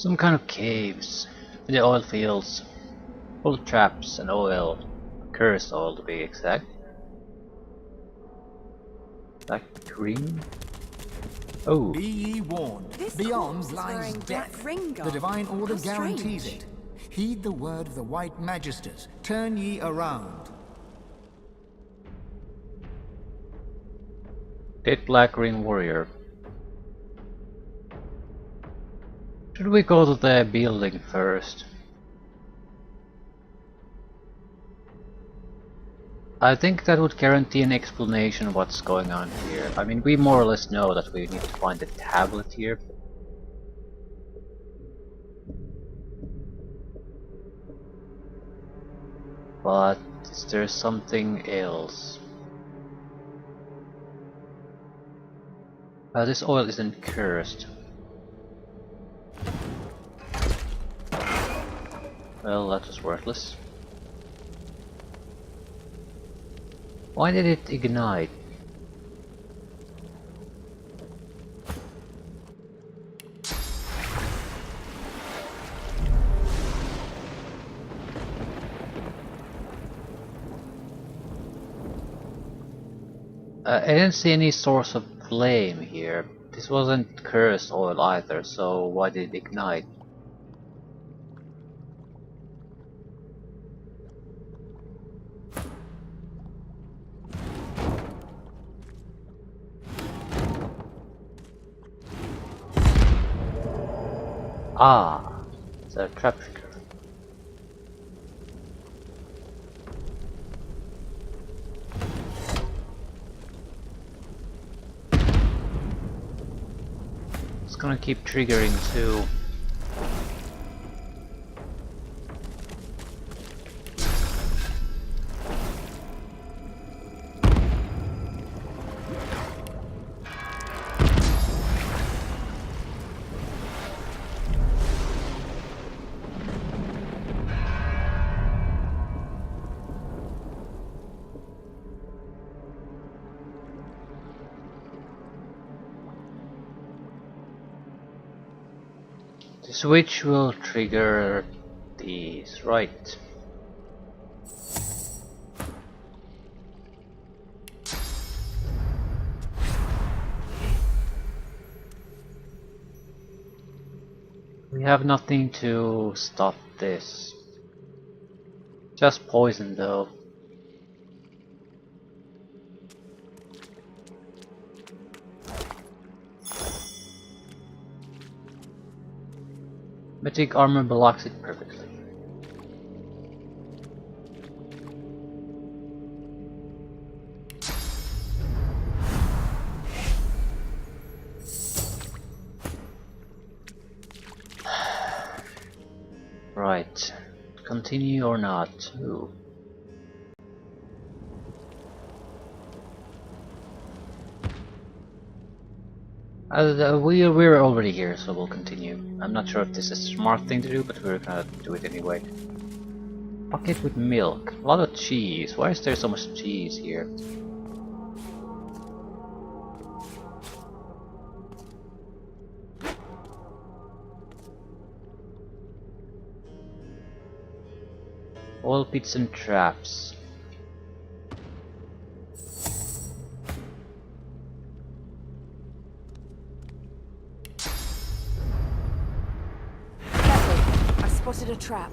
Some kind of caves in the oil fields, full of traps and oil, cursed oil to be exact. Black green. Oh. Be ye warned, This beyond corpse is lies wearing black death. ring The garb. divine order How guarantees strange. it. Heed the word of the white magisters. Turn ye around. Dead black green warrior. Should we go to the building first? I think that would guarantee an explanation of what's going on here. I mean, we more or less know that we need to find the tablet here. But is there something else? This oil isn't cursed. Well, that was worthless. Why did it ignite? I didn't see any source of flame here. This wasn't cursed oil either, so why did it ignite? Ah, it's a trap trigger. It's gonna keep triggering too. The switch will trigger these, right? We have nothing to stop this. Just poison though. Magic armor blocks it perfectly. Right. Continue or not? Ooh. We're already here, so we'll continue. I'm not sure if this is a smart thing to do, but we're gonna do it anyway. Bucket with milk. A lot of cheese. Why is there so much cheese here? Oil pits and traps. Careful, I spotted a trap.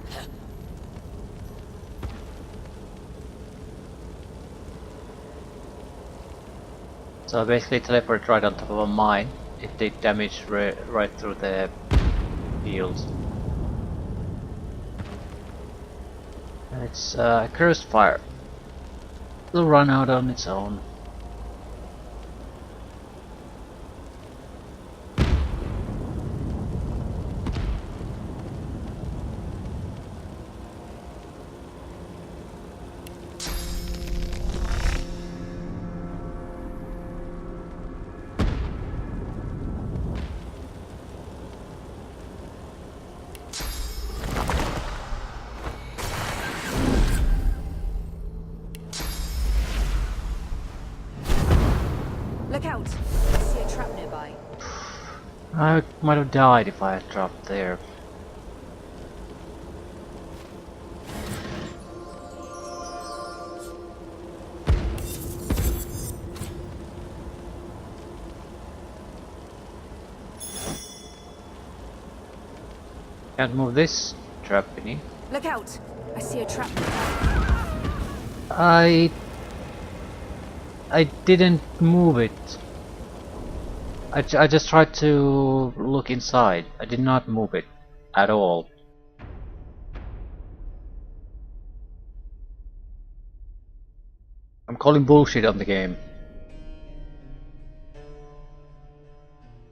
So basically teleport right on top of a mine if they damage right through the fields. And it's cursed fire. It'll run out on its own. Look out! I see a trap nearby. I might have died if I had dropped there. Can't move this trap beneath. Look out! I see a trap. I didn't move it. I just tried to look inside. I did not move it at all. I'm calling bullshit on the game.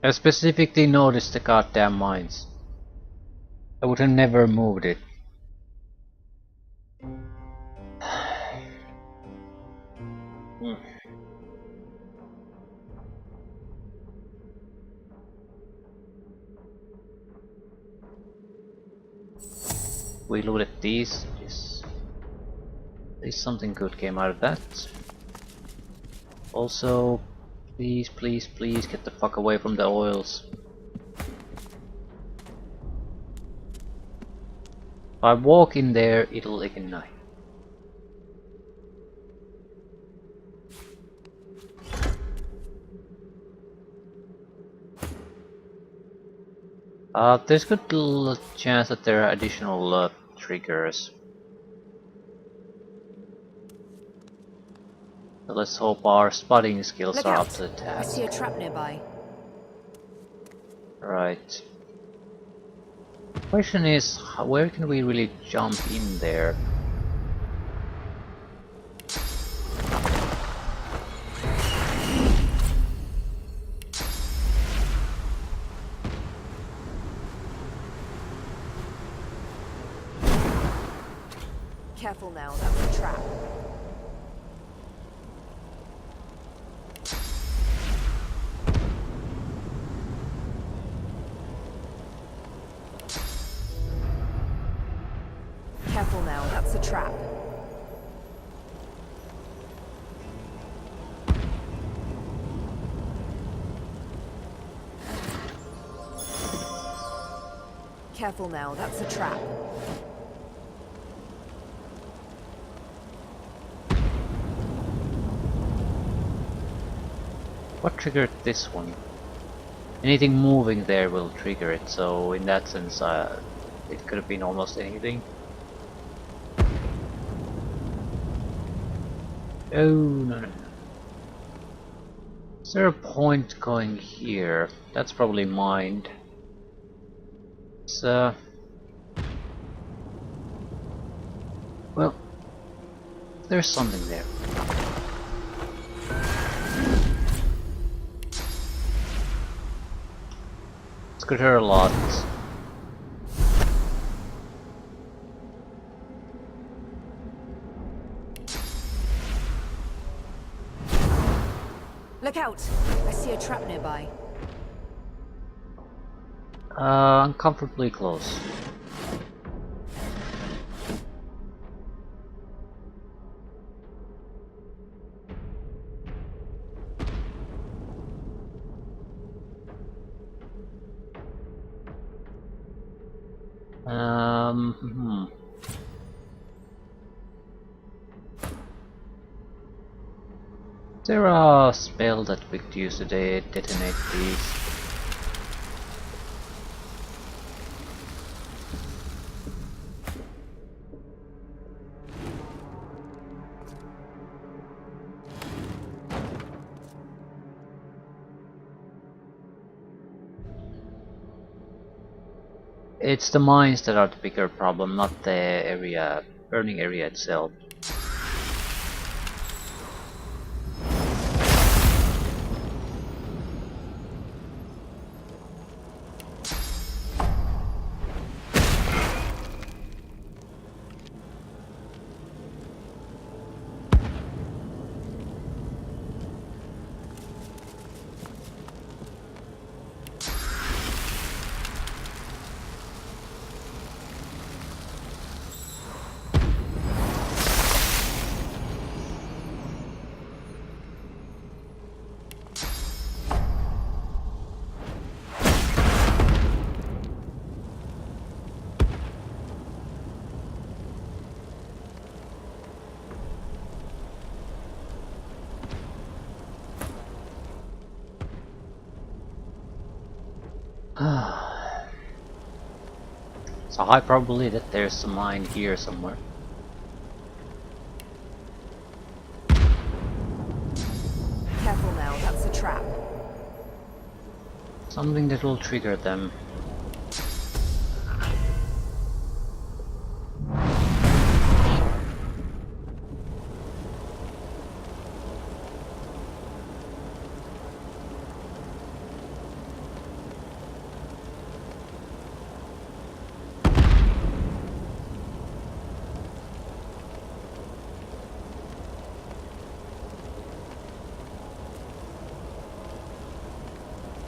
I specifically noticed the goddamn mines. I would have never moved it. We looted these. Yes. At least something good came out of that. Also, please, please, please get the fuck away from the oils. If I walk in there, it'll ignite. There's good little chance that there are additional triggers. So let's hope our spotting skills Look are up out! to the I task. see a trap nearby. Right. Question is, where can we really jump in there? Careful now, that's a trap. Careful now, that's a trap. Careful now, that's a trap. What triggered this one? Anything moving there will trigger it, so in that sense it could have been almost anything. Oh, no, no, no. Is there a point going here? That's probably mined. It's, well, there's something there. This could hurt a lot. Look out! I see a trap nearby. Uncomfortably close. Is there a spell that we could use to detonate these? It's the mines that are the bigger problem, not the area, burning area itself. It's a high probability that there's a mine here somewhere. Careful now, that's a trap. Something that will trigger them.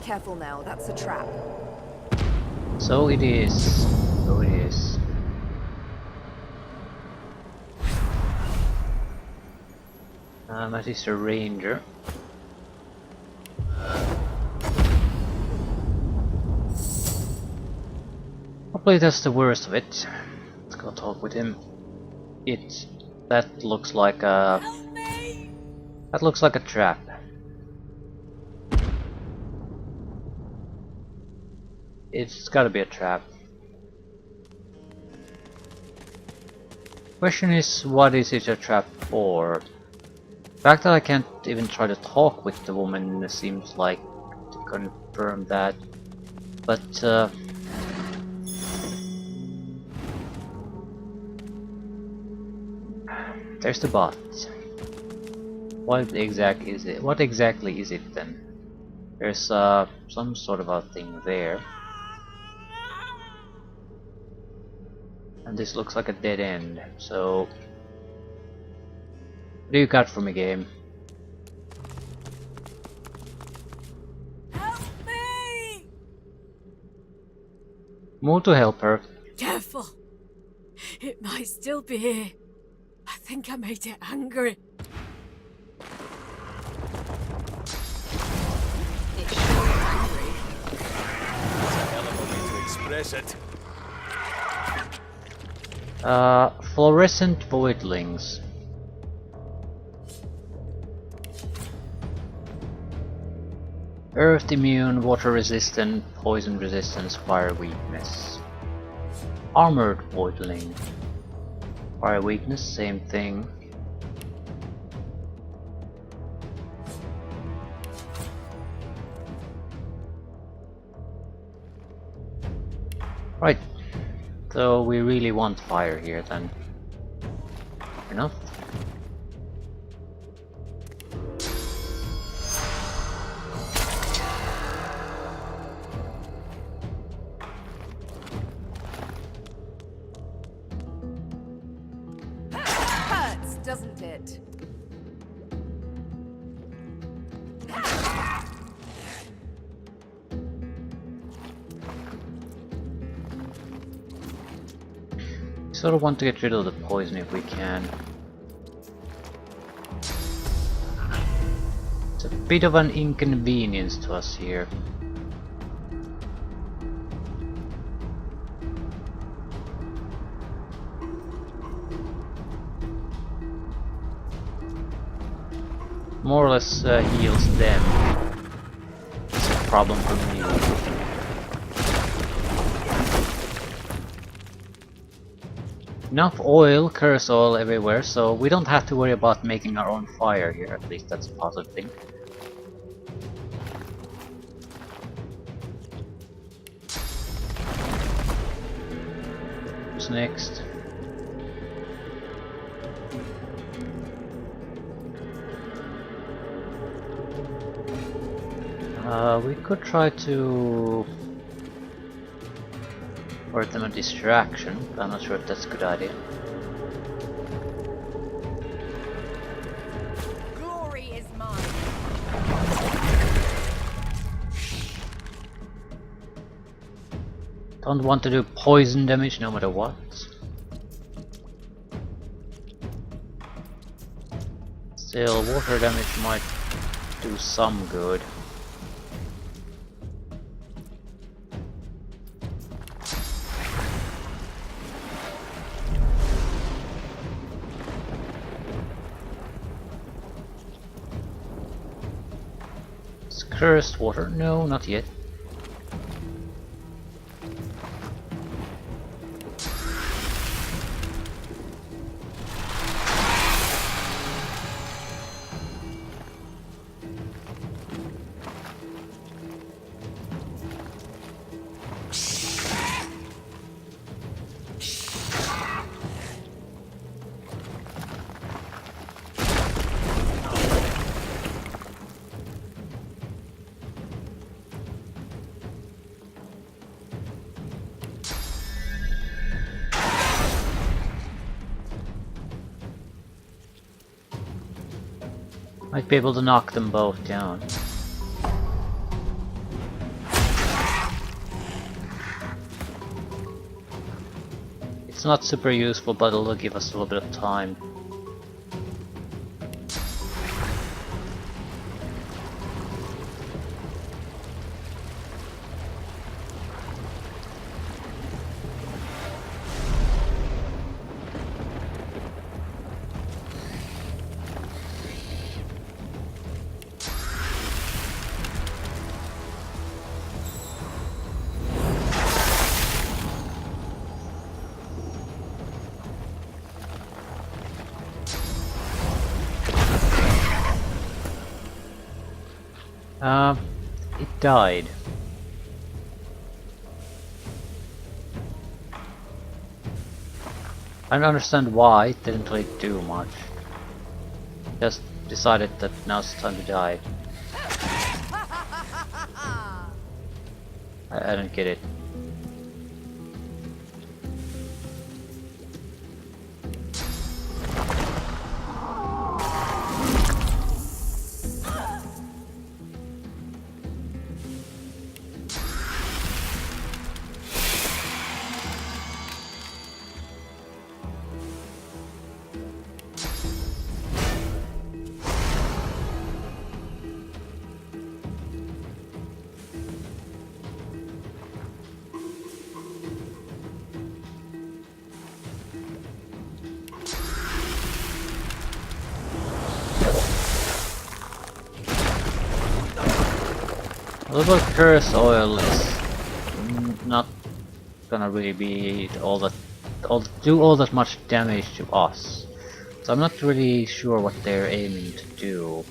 Careful now, that's a trap. So it is. So it is. Magister Ranger. Hopefully that's the worst of it. Let's go talk with him. That looks like a trap. It's gotta be a trap. Question is, what is it a trap for? The fact that I can't even try to talk with the woman seems like to confirm that. But there's the bot. What exactly is it? What exactly is it then? There's some sort of a thing there. And this looks like a dead end, so what do you got for me, game? Help me! Move to help her. Careful. It might still be here. I think I made it angry. It's sure angry. That's a hell of a way to express it. Fluorescent voidlings. Earth immune, water resistant, poison resistance, fire weakness. Armored voidling. Fire weakness, same thing. Right. So we really want fire here then. Enough. Hurts, doesn't it? Sort of want to get rid of the poison if we can. It's a bit of an inconvenience to us here. More or less heals them. It's a problem for me. Enough oil, curse oil everywhere, so we don't have to worry about making our own fire here, at least that's a positive thing. Who's next? We could try to work them a distraction, but I'm not sure if that's a good idea. Glory is mine. Don't want to do poison damage no matter what. Still, water damage might do some good. Cursed water? No, not yet. Might be able to knock them both down. It's not super useful, but it'll give us a little bit of time. It died. I don't understand why, it didn't really do much. Just decided that now's the time to die. I don't get it. A little curse oil is not gonna really be do all that much damage to us, so I'm not really sure what they're aiming to do.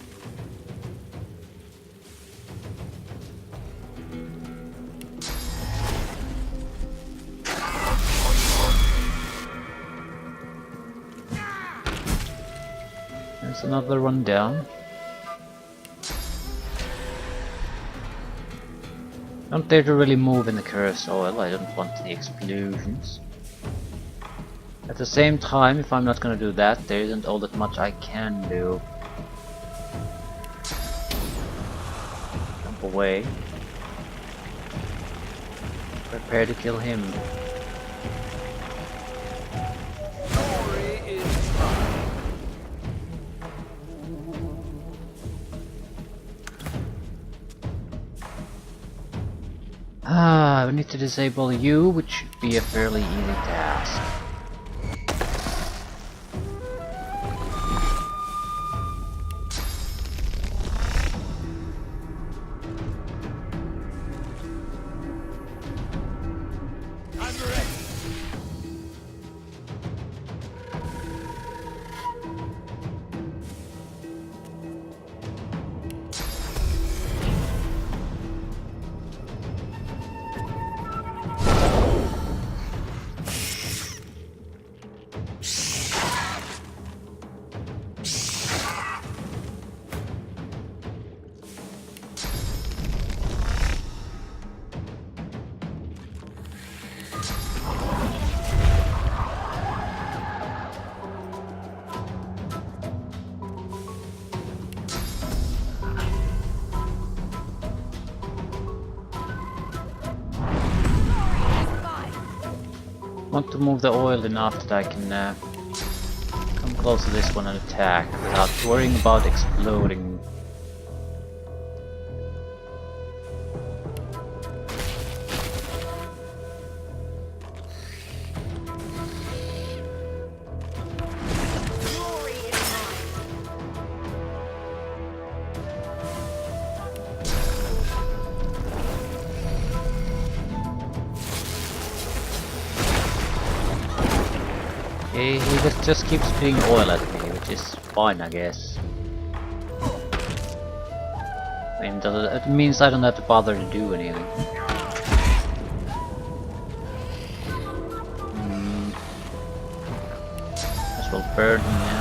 There's another one down. Don't dare to really move in the cursed oil, I don't want the explosions. At the same time, if I'm not gonna do that, there isn't all that much I can do. Jump away. Prepare to kill him. Glory is mine. We need to disable you, which should be a fairly easy task. I'm ready. Want to move the oil enough that I can come close to this one and attack without worrying about exploding. Glory is mine. Okay, he just keeps spitting oil at me, which is fine, I guess. I mean, it means I don't have to bother to do anything. This will burn him now.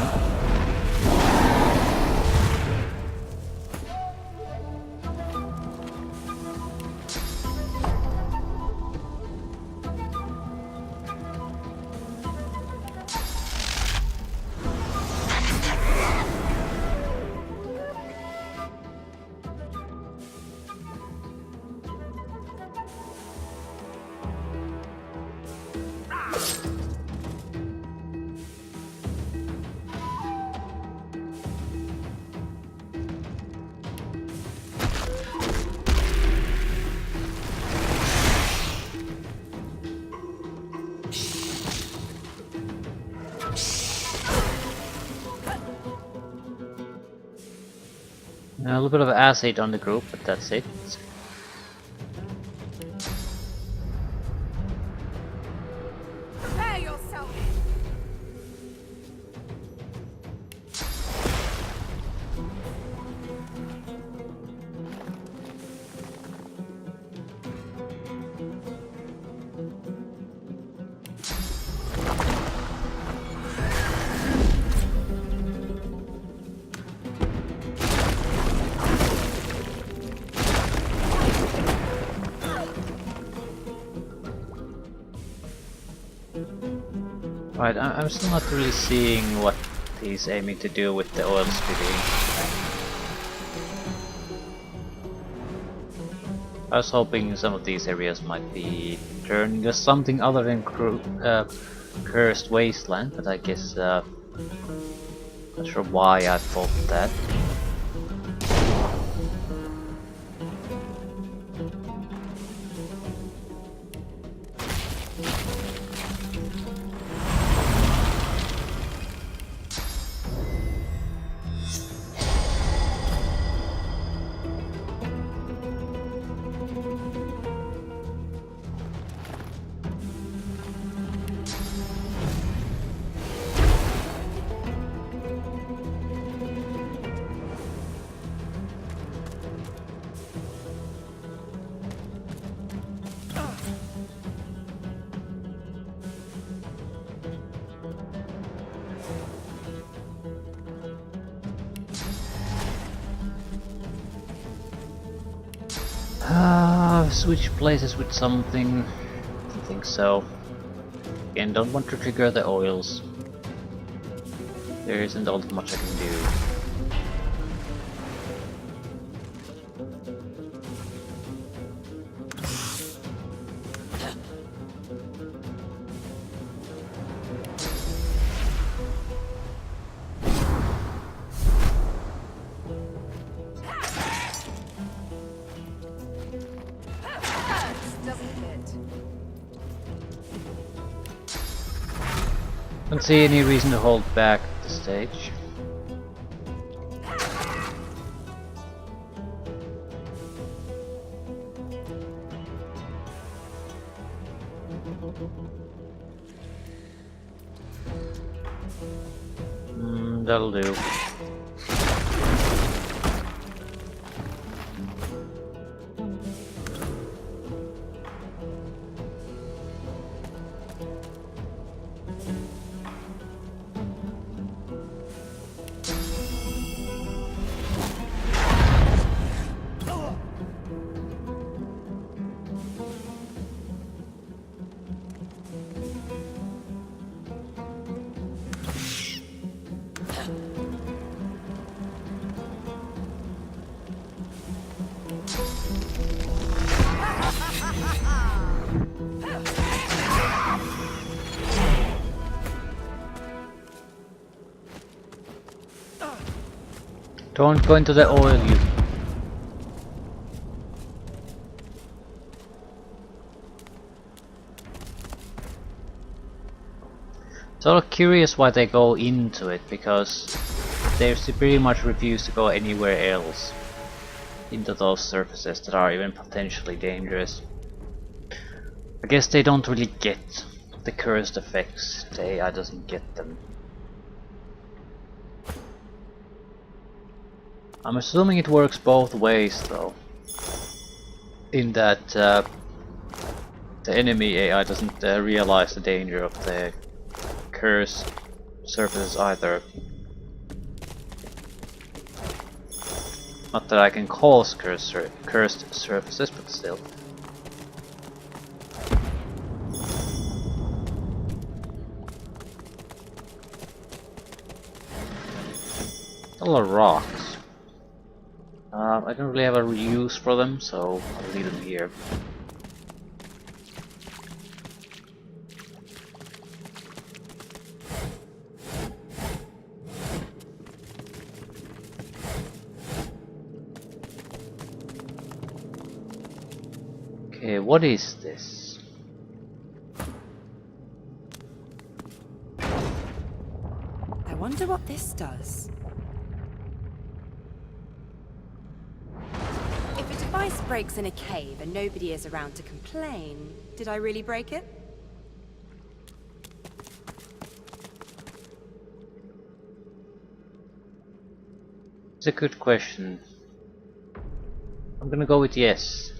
A little bit of acid on the group, but that's it. Prepare yourself! Right, I'm still not really seeing what he's aiming to do with the oil spitting. I was hoping some of these areas might be turned into something other than cursed wasteland, but I guess not sure why I thought that. Switch places with something. I think so. Again, don't want to trigger the oils. There isn't all that much I can do. Don't see any reason to hold back the stage. That'll do. Don't go into the oil, you. Sort of curious why they go into it, because they pretty much refuse to go anywhere else into those surfaces that are even potentially dangerous. I guess they don't really get the cursed effects. I doesn't get them. I'm assuming it works both ways though, in that the enemy AI doesn't realize the danger of the cursed surfaces either. Not that I can cause cursed surfaces, but still. A lot of rocks. I don't really have a use for them, so I'll leave them here. Okay, what is this? I wonder what this does. If a device breaks in a cave and nobody is around to complain, did I really break it? It's a good question. I'm gonna go with yes.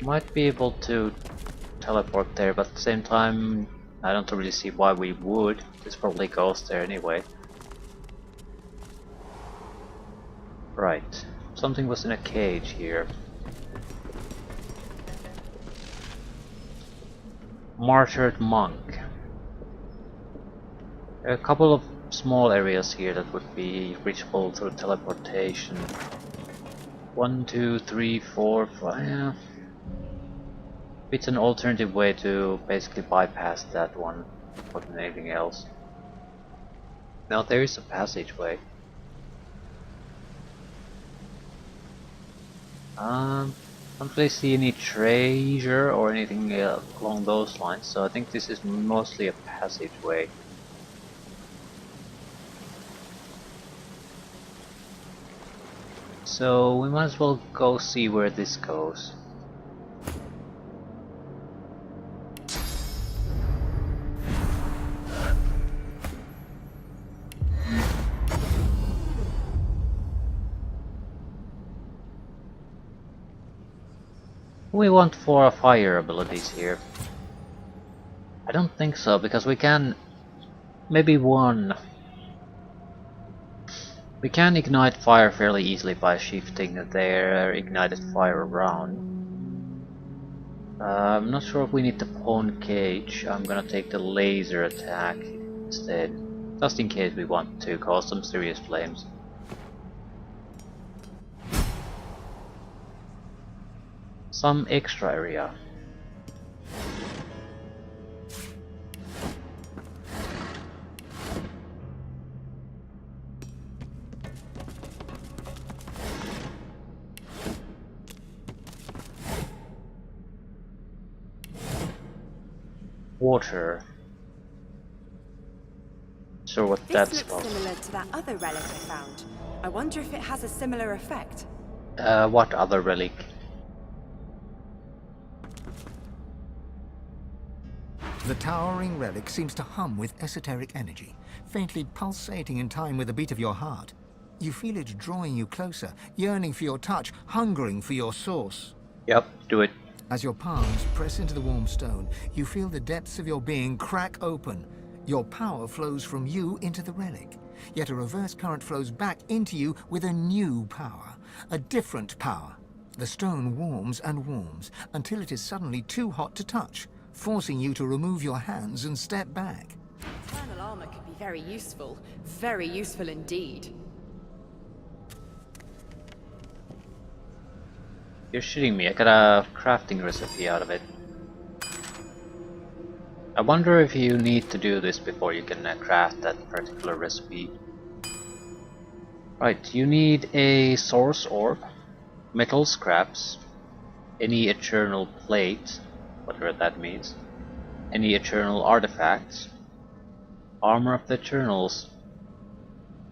Might be able to teleport there, but at the same time, I don't really see why we would. This probably goes there anyway. Right. Something was in a cage here. Martyred monk. A couple of small areas here that would be reachable through teleportation. 1, 2, 3, 4, 5. Yeah. It's an alternative way to basically bypass that one more than anything else. Now there is a passageway. Don't really see any treasure or anything along those lines, so I think this is mostly a passageway. So we might as well go see where this goes. We want 4 fire abilities here. I don't think so, because we can... maybe 1. We can ignite fire fairly easily by shifting their ignited fire around. I'm not sure if we need the pawn cage. I'm gonna take the laser attack instead, just in case we want to cause some serious flames. Some extra area. Water. Sure what that This looks smells. similar to that other relic I found. I wonder if it has a similar effect. What other relic? The towering relic seems to hum with esoteric energy, faintly pulsating in time with the beat of your heart. You feel it drawing you closer, yearning for your touch, hungering for your source. Yep, do it. As your palms press into the warm stone, you feel the depths of your being crack open. Your power flows from you into the relic, yet a reverse current flows back into you with a new power, a different power. The stone warms and warms until it is suddenly too hot to touch, forcing you to remove your hands and step back. Eternal armor could be very useful indeed. You're shitting me, I got a crafting recipe out of it. I wonder if you need to do this before you can craft that particular recipe. Right, you need a source orb, metal scraps, any eternal plate, whatever that means, any eternal artifacts, armor of the Eternals.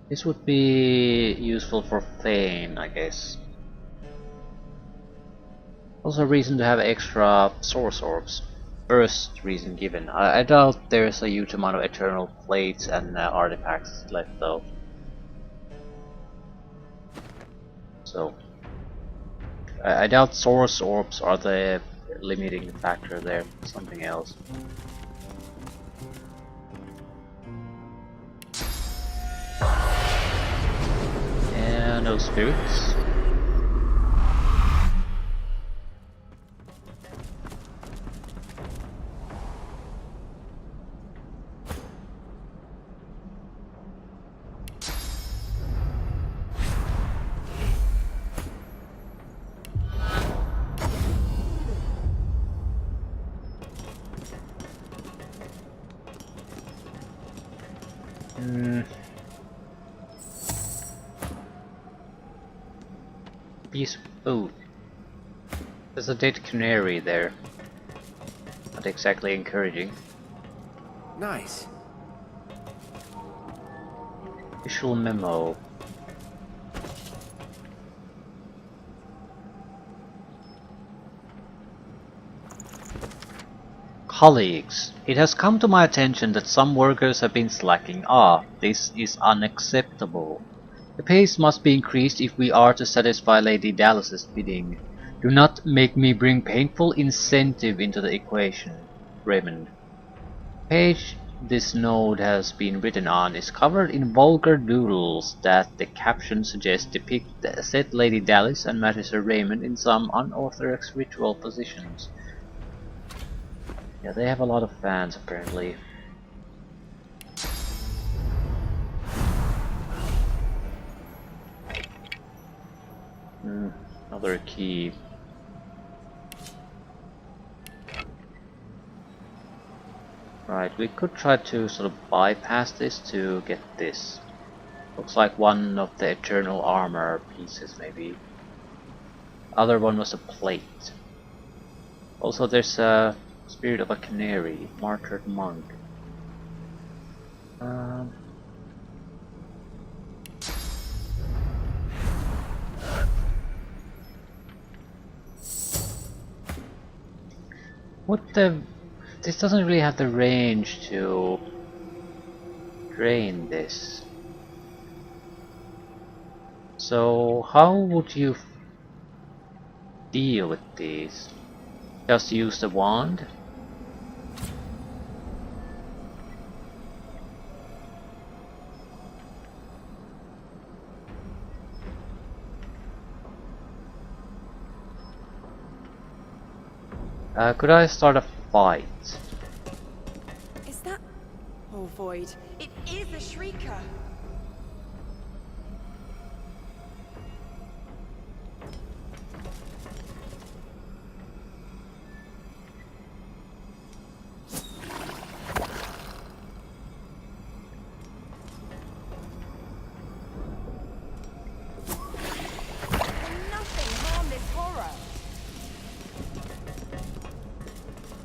This would be useful for Thane, I guess. Also a reason to have extra source orbs. First reason given. I doubt there's a huge amount of eternal plates and artifacts left though. So I doubt source orbs are the limiting factor there. Something else. And no spirits. Hmm. Piece of food. There's a dead canary there. Not exactly encouraging. Nice. Visual memo. Colleagues, it has come to my attention that some workers have been slacking off. This is unacceptable. The pace must be increased if we are to satisfy Lady Dallas's bidding. Do not make me bring painful incentive into the equation. Raymond. Page this note has been written on is covered in vulgar doodles that the caption suggests depict said Lady Dallas and Magister Raymond in some unorthodox ritual positions. Yeah, they have a lot of fans apparently. Another key. Right, we could try to sort of bypass this to get this. Looks like one of the eternal armor pieces maybe. Other one was a plate. Also there's a spirit of a canary, martyred monk. What the... This doesn't really have the range to drain this. So how would you deal with these? Just use the wand? Could I start a fight? Is that... Oh, Void. It is a shrieker.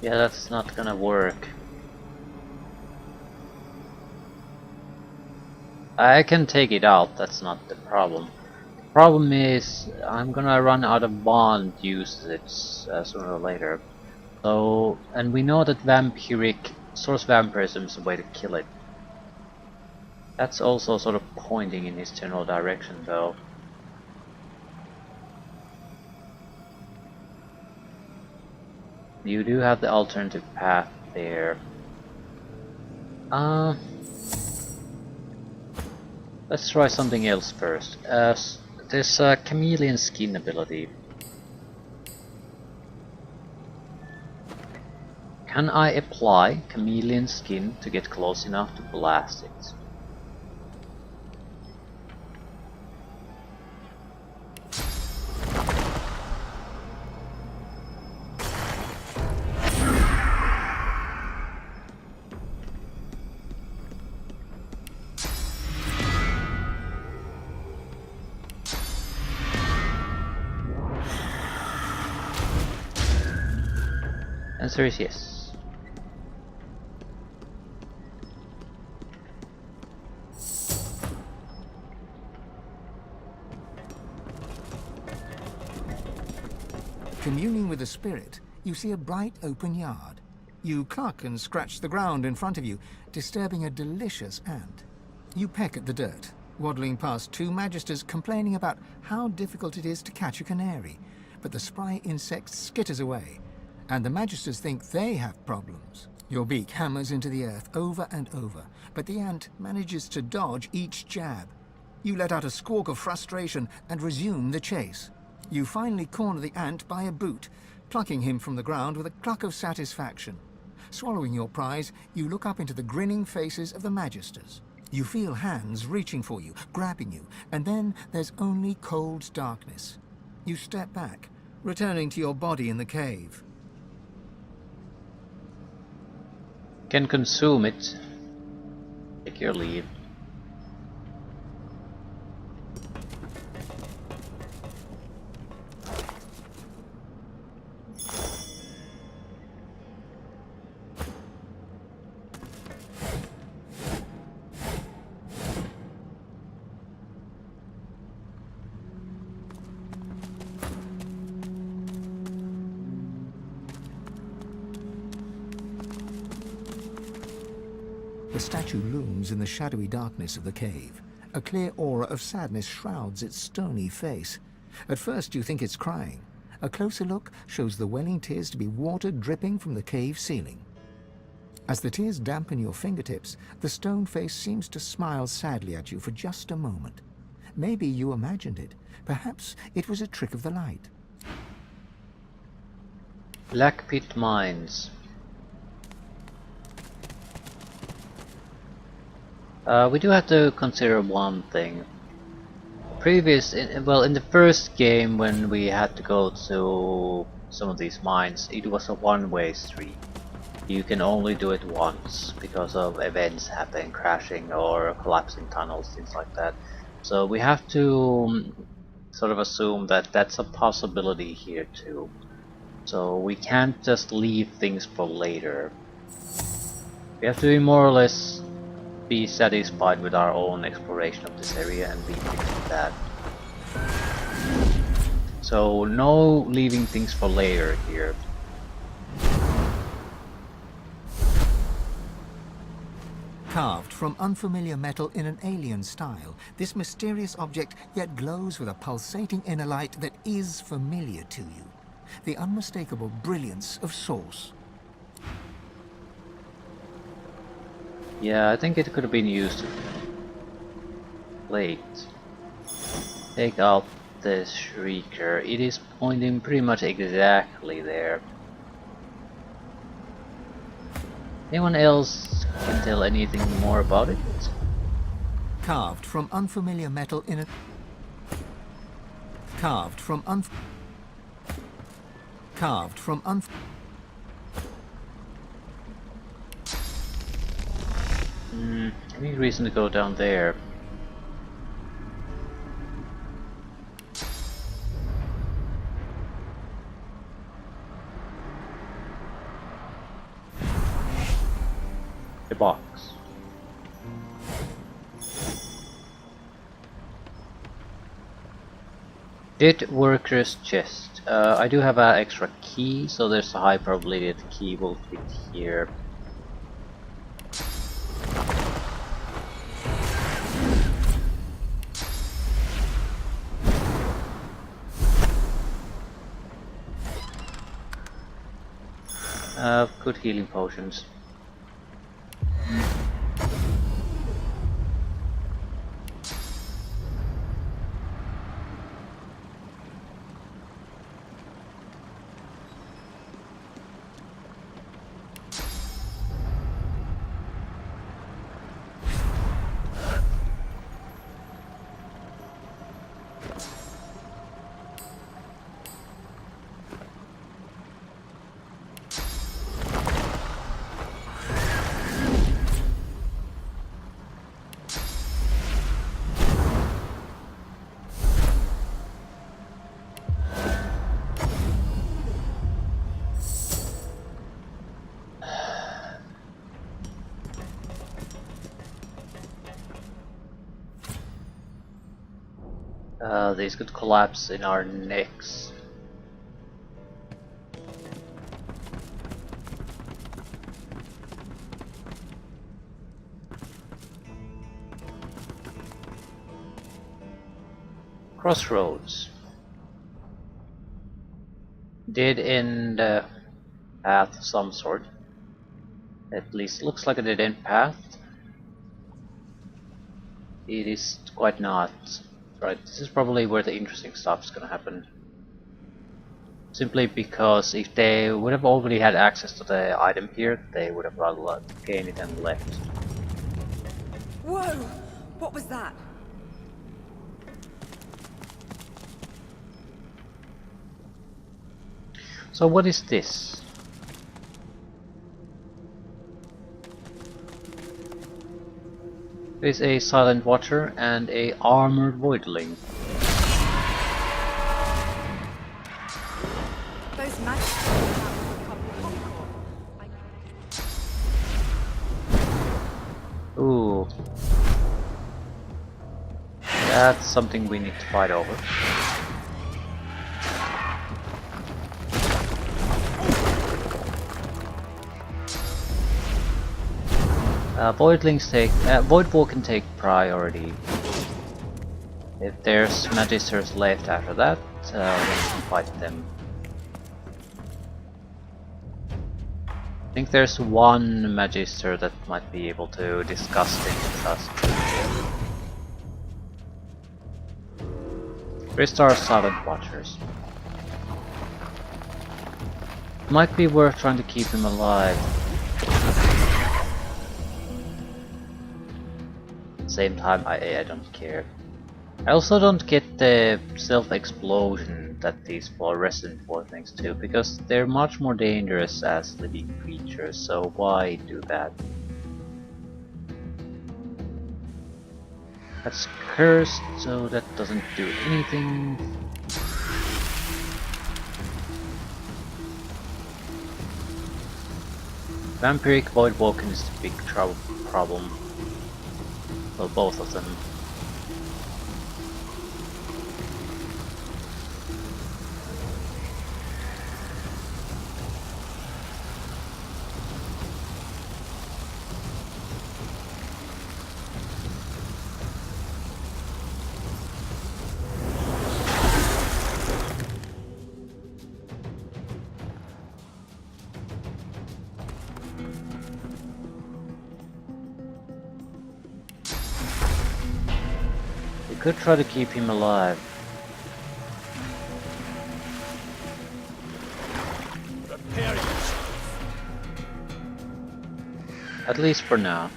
Yeah, that's not gonna work. I can take it out, that's not the problem. The problem is I'm gonna run out of bond usage sooner or later. So, and we know that vampiric source vampirism is a way to kill it. That's also sort of pointing in his general direction though. You do have the alternative path there. Let's try something else first. There's a chameleon skin ability. Can I apply chameleon skin to get close enough to blast it? Answer is yes. Communing with the spirit, you see a bright open yard. You cluck and scratch the ground in front of you, disturbing a delicious ant. You peck at the dirt, waddling past two magisters complaining about how difficult it is to catch a canary, but the spry insect skitters away, and the magisters think they have problems. Your beak hammers into the earth over and over, but the ant manages to dodge each jab. You let out a squawk of frustration and resume the chase. You finally corner the ant by a boot, plucking him from the ground with a cluck of satisfaction. Swallowing your prize, you look up into the grinning faces of the magisters. You feel hands reaching for you, grabbing you, and then there's only cold darkness. You step back, returning to your body in the cave. Can consume it. Take your leave. The statue looms in the shadowy darkness of the cave. A clear aura of sadness shrouds its stony face. At first you think it's crying. A closer look shows the welling tears to be water dripping from the cave ceiling. As the tears dampen your fingertips, the stone face seems to smile sadly at you for just a moment. Maybe you imagined it. Perhaps it was a trick of the light. Black Pit Mines. We do have to consider one thing. In the first game when we had to go to some of these mines, it was a one-way street. You can only do it once because of events happening, crashing or collapsing tunnels, things like that. So we have to sort of assume that that's a possibility here too. So we can't just leave things for later. We have to be more or less be satisfied with our own exploration of this area and be fixing that. So no leaving things for later here. Carved from unfamiliar metal in an alien style, this mysterious object yet glows with a pulsating inner light that is familiar to you. The unmistakable brilliance of source. Yeah, I think it could have been used. Plate. Take out the Shrieker. It is pointing pretty much exactly there. Anyone else can tell anything more about it? Carved from unfamiliar metal in a... Carved from Any reason to go down there? The box. Dead worker's chest. I do have an extra key, so there's a high probability the key will fit here. Good healing potions. These could collapse in our necks. Crossroads. Dead end path of some sort. At least looks like a dead end path. It is quite not. Right, this is probably where the interesting stuff is gonna happen. Simply because if they would have already had access to the item here, they would have rather gained it and left. Whoa! What was that? So what is this? There is a silent watcher and a armored voidling. Those magisters have become popcorn. Ooh. That's something we need to fight over. Voidwall can take priority. If there's magisters left after that, we can fight them. I think there's one magister that might be able to discuss things with us. Restore Silent Watchers. Might be worth trying to keep him alive. At the same time, I don't care. I also don't get the self-explosion that these fluorescent war things do, because they're much more dangerous as living creatures, so why do that? That's cursed, so that doesn't do anything. Vampiric Voidwalking is the big problem. Well, both of them. Could try to keep him alive. Prepare yourself. At least for now.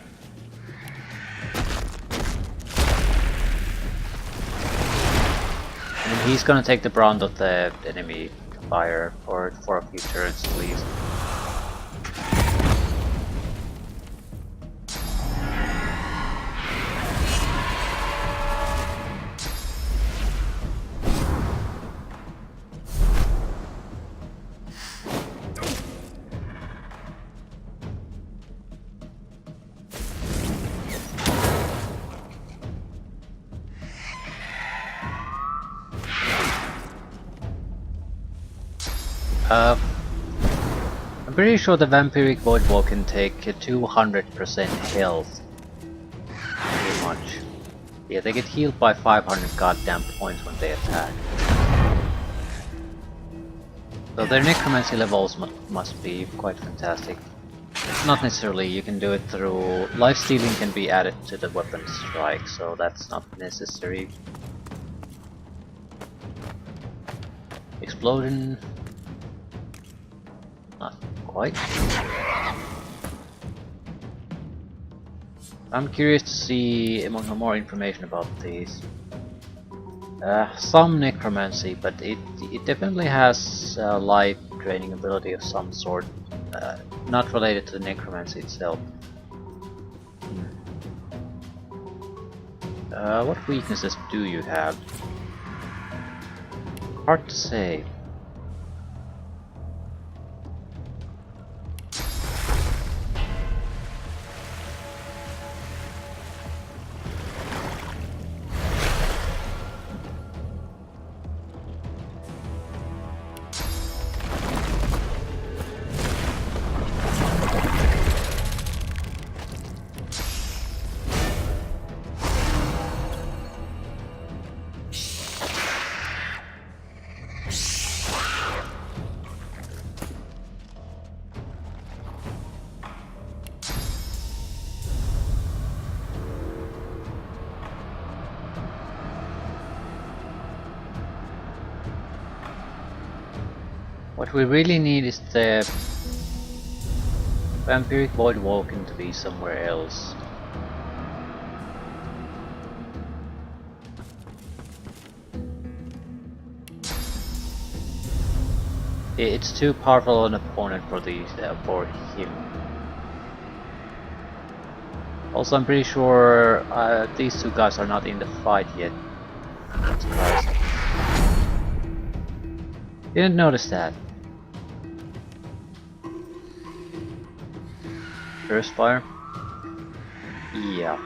I mean, he's gonna take the brunt of the enemy fire for a few turns at least. I'm pretty sure the Vampiric Voidwall can take 200% health. Pretty much. Yeah, they get healed by 500 goddamn points when they attack. So their necromancy levels must be quite fantastic. Not necessarily, you can do it through... Lifestealing can be added to the weapon strike, so that's not necessary. Explosion... Not quite. I'm curious to see more information about these. Some necromancy, but it definitely has life draining ability of some sort, not related to the necromancy itself. What weaknesses do you have? Hard to say. What we really need is the Vampiric Voidwalking to be somewhere else. It's too powerful an opponent for for him. Also, I'm pretty sure these two guys are not in the fight yet. I'm surprised. Didn't notice that. First fire? Yeah.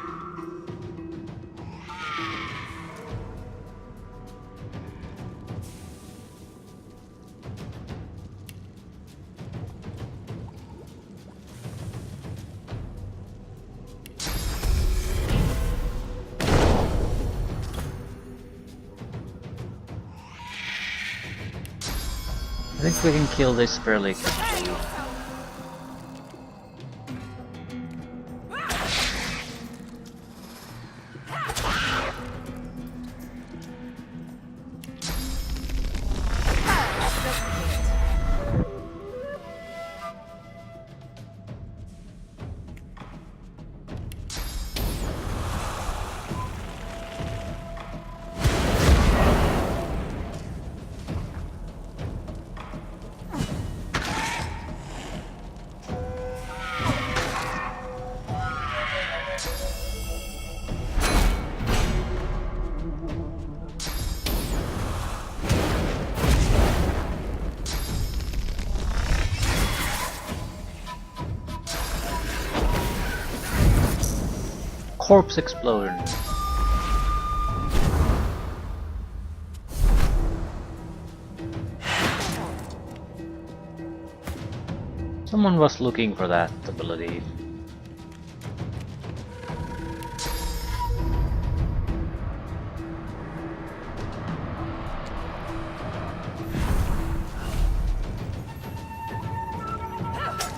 think we can kill this fairly quickly. Corpse explosion. Someone was looking for that ability.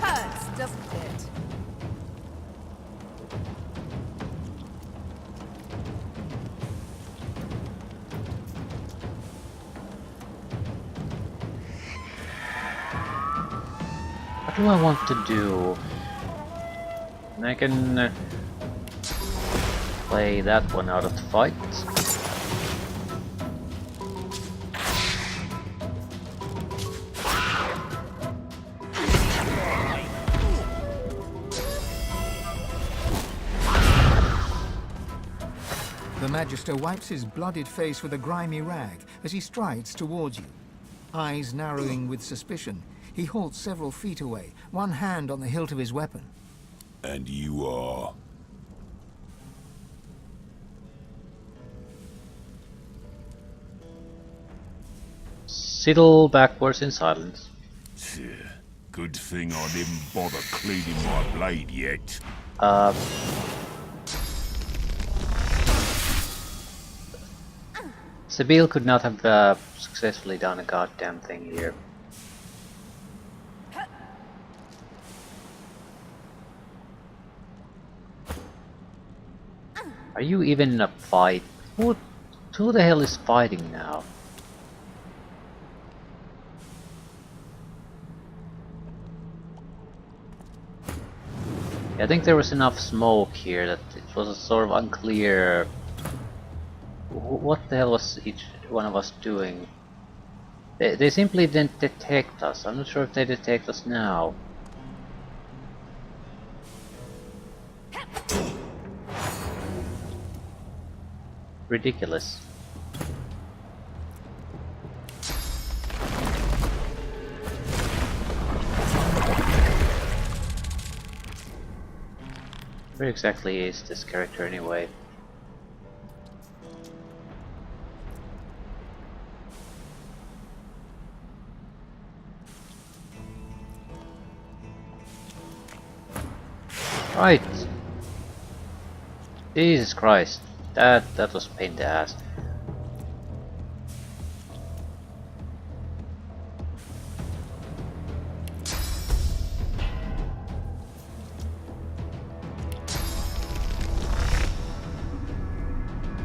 Hurts, doesn't it? What do I want to do? I can play that one out of the fight. The Magister wipes his blooded face with a grimy rag as he strides towards you. Eyes narrowing with suspicion, he halts several feet away, one hand on the hilt of his weapon. And you are? Sidle backwards in silence. Good thing I didn't bother cleaning my blade yet. Sabine could not have successfully done a goddamn thing here. Are you even in a fight? Who the hell is fighting now? I think there was enough smoke here that it was sort of unclear what the hell was each one of us doing. They simply didn't detect us. I'm not sure if they detect us now. Ridiculous. Where exactly is this character anyway? Right. Jesus Christ. That was a pain in the ass.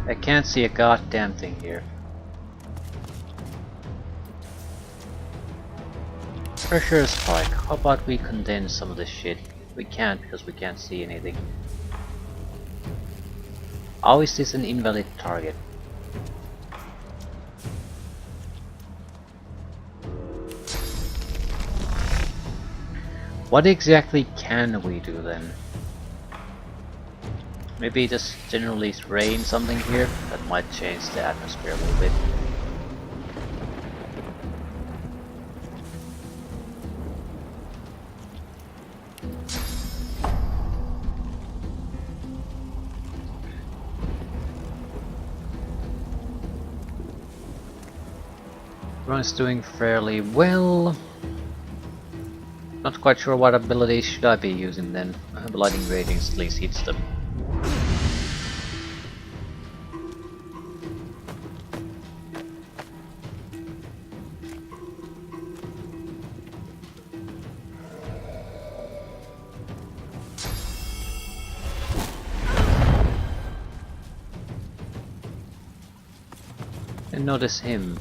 I can't see a goddamn thing here. Pressure spike. How about we condense some of this shit? We can't because we can't see anything. How is this an invalid target? What exactly can we do then? Maybe just generally rain something here? That might change the atmosphere a little bit. Everyone's doing fairly well. Not quite sure what abilities should I be using then. Blinding Radiance at least hits them. Didn't notice him.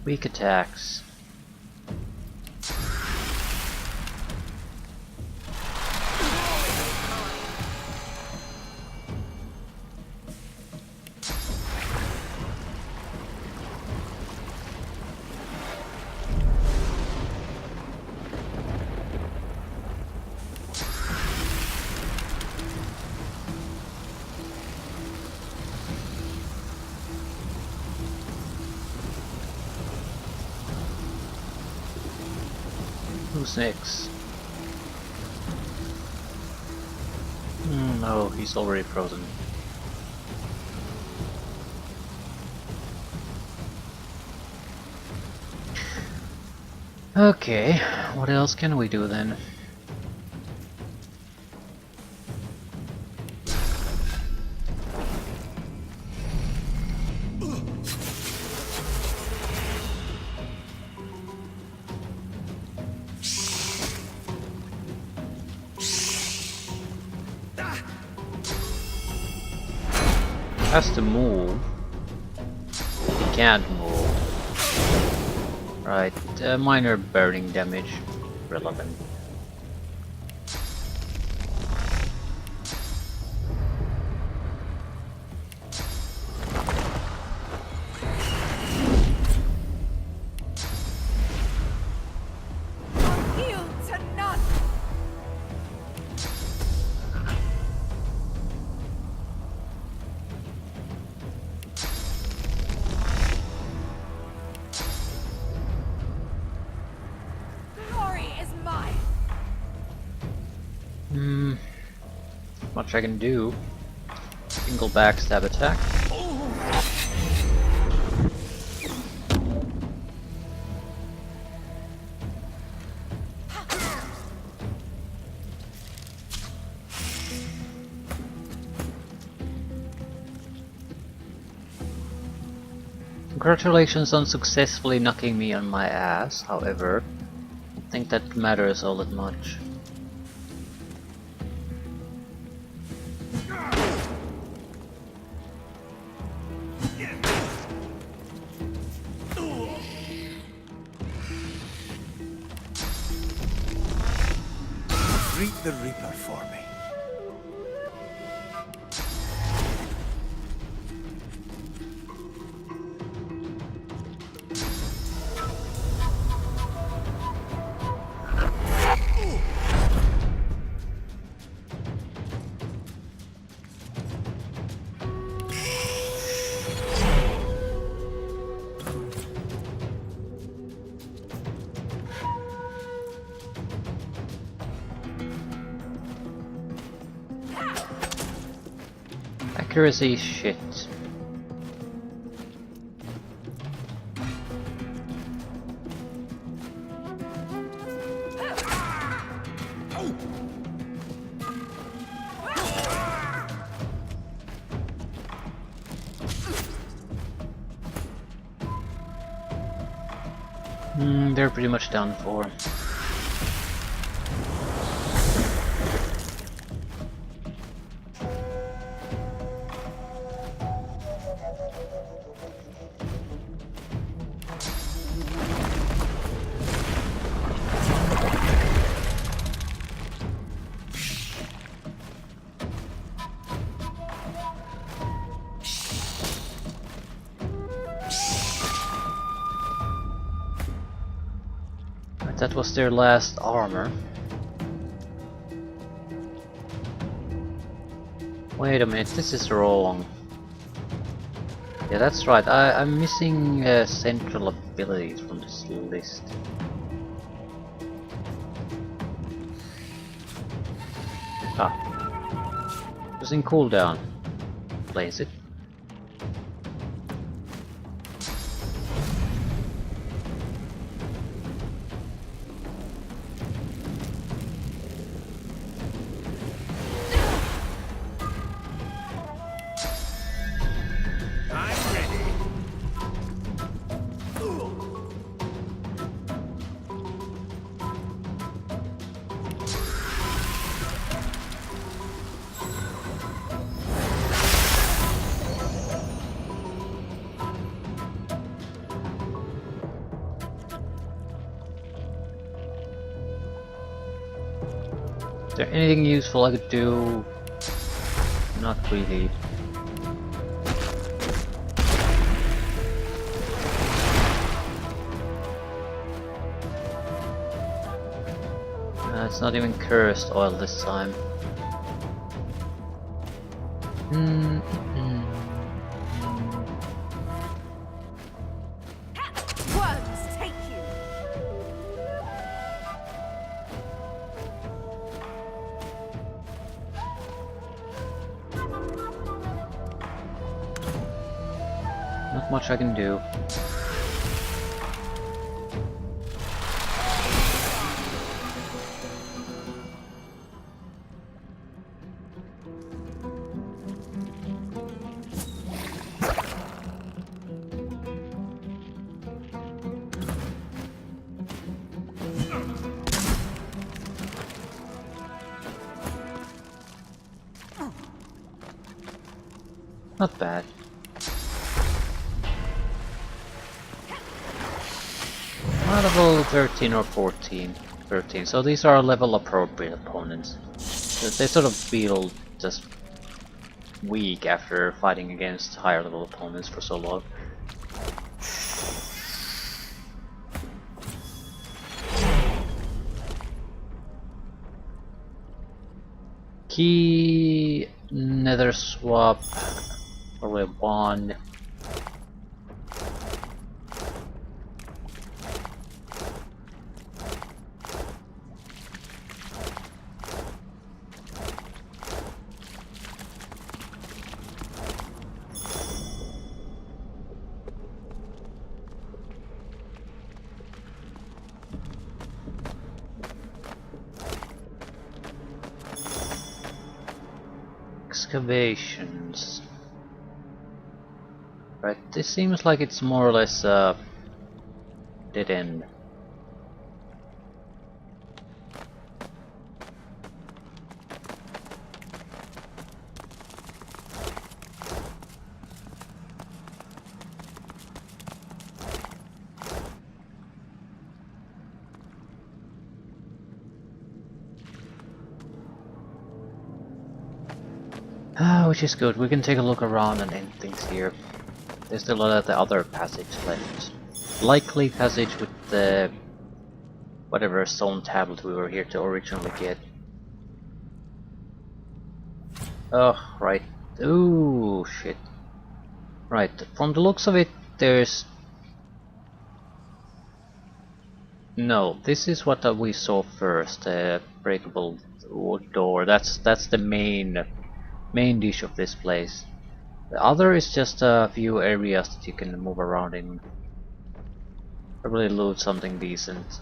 Weak attacks. Who's next? No, he's already frozen. Okay, what else can we do then? Has to move. He can't move. Right, minor burning damage. Relevant. Yield to none. Glory is mine. Much I can do. Single backstab attack. Congratulations on successfully knocking me on my ass, however, I don't think that matters all that much. Greet the Reaper for me. Accuracy shit. They're pretty much done for. That was their last armor. Wait a minute, this is wrong. Yeah, that's right. I'm missing central abilities from this list. Ah, using cooldown. Place it. I'm ready. Is there anything useful I could do? Not really. It's not even cursed oil this time. Worms take you! Not much I can do. Not bad. Level 13 or 14. 13. So these are level appropriate opponents. They sort of feel just weak after fighting against higher level opponents for so long. Key, nether swap, probably one. Excavations. Right, this seems like it's more or less dead end. Which is good. We can take a look around and end things here. There's still the other passage left. Likely passage with the whatever stone tablet we were here to originally get. Oh, right. Ooh, shit. Right, from the looks of it, there's... No, this is what we saw first, breakable wood door. That's the main dish of this place. The other is just a few areas that you can move around in. Probably loot something decent.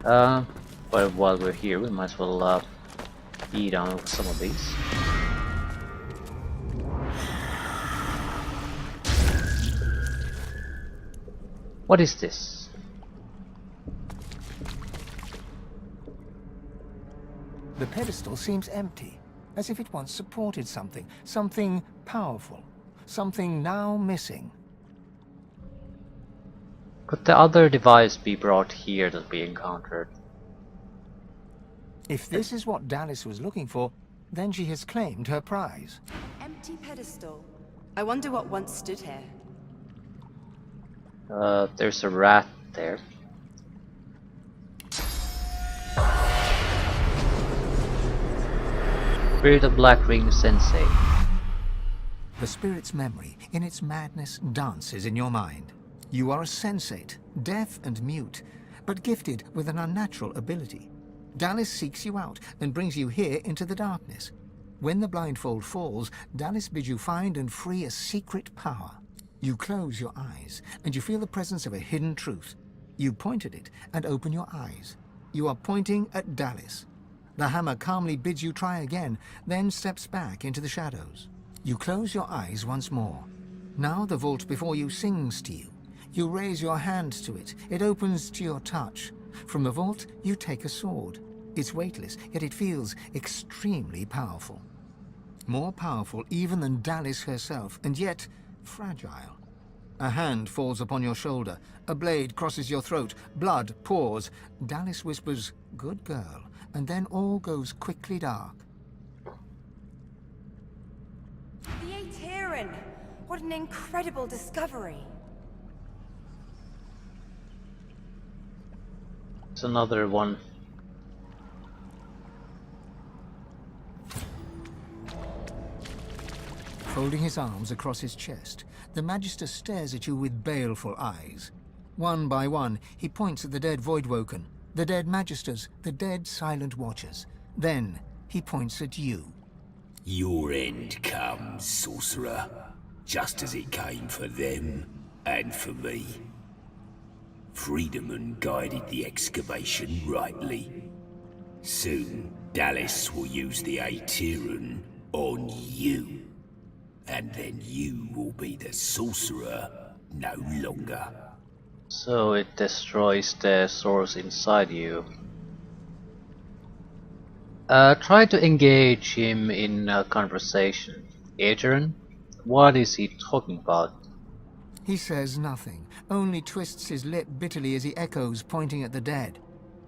But while we're here, we might as well eat on some of these. What is this? The pedestal seems empty, as if it once supported something, something powerful, something now missing. Could the other device be brought here that we encountered? If this is what Dallis was looking for, then she has claimed her prize. Empty pedestal. I wonder what once stood here. There's a rat there. Spirit of Black Ring Sensei. The spirit's memory, in its madness, dances in your mind. You are a sensate, deaf and mute, but gifted with an unnatural ability. Dallis seeks you out and brings you here into the darkness. When the blindfold falls, Dallis bids you find and free a secret power. You close your eyes, and you feel the presence of a hidden truth. You point at it and open your eyes. You are pointing at Dallis. The hammer calmly bids you try again, then steps back into the shadows. You close your eyes once more. Now the vault before you sings to you. You raise your hand to it. It opens to your touch. From the vault, you take a sword. It's weightless, yet it feels extremely powerful. More powerful even than Dallis herself, and yet fragile. A hand falls upon your shoulder. A blade crosses your throat. Blood pours. Dallis whispers, "Good girl," and then all goes quickly dark. The Aetherin! What an incredible discovery! It's another one. Folding his arms across his chest, the Magister stares at you with baleful eyes. One by one, he points at the dead Voidwoken, the dead Magisters, the dead Silent Watchers. Then, he points at you. Your end comes, sorcerer, just as it came for them and for me. Freedoman guided the excavation rightly. Soon, Dallis will use the Aetherin on you. And then you will be the sorcerer no longer. So it destroys the source inside you. Try to engage him in a conversation. Adrian, what is he talking about? He says nothing, only twists his lip bitterly as he echoes, pointing at the dead.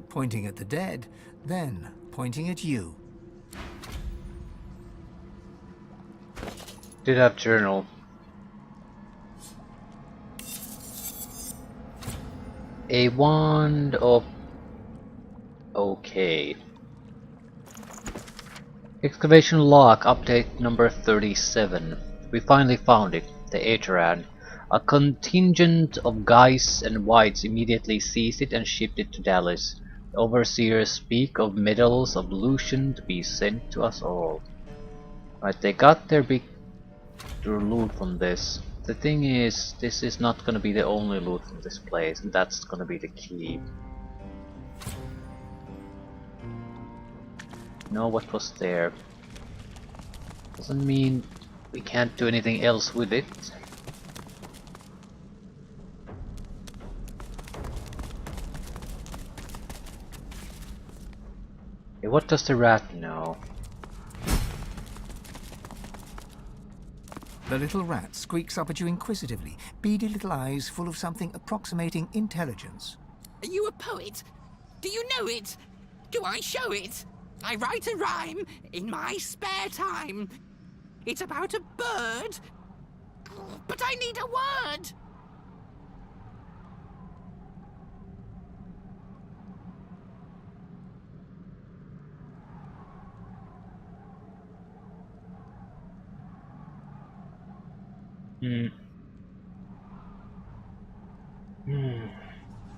Pointing at the dead, then pointing at you. Did have journal. A wand of... Okay. Excavation log update number 37. We finally found it, the Aetherin. A contingent of guys and whites immediately seized it and shipped it to Dallis. The overseers speak of medals of Lucian to be sent to us all. Right, they got their loot from this. The thing is, this is not gonna be the only loot from this place, and that's gonna be the key. Know what was there. Doesn't mean we can't do anything else with it. Okay, what does the rat know? The little rat squeaks up at you inquisitively, beady little eyes full of something approximating intelligence. Are you a poet? Do you know it? Do I show it? I write a rhyme in my spare time. It's about a bird, but I need a word.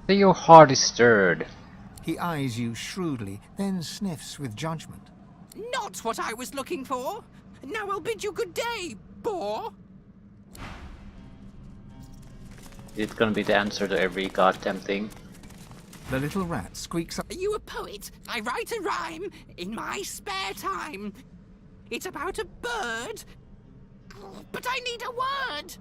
Your heart is stirred. He eyes you shrewdly, then sniffs with judgment. Not what I was looking for. Now I'll bid you good day, boar. It's gonna be the answer to every goddamn thing. The little rat squeaks up. Are you a poet? I write a rhyme in my spare time. It's about a bird, but I need a word.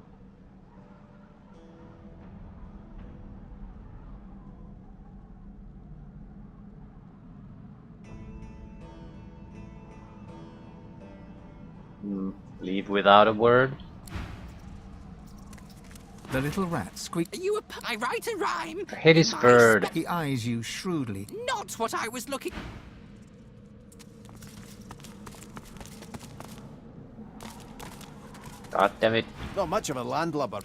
Leave without a word. The little rat squeaks. Are you I write a rhyme. Hit his bird. He eyes you shrewdly. Not what I was looking. God damn it. Not much of a landlubber.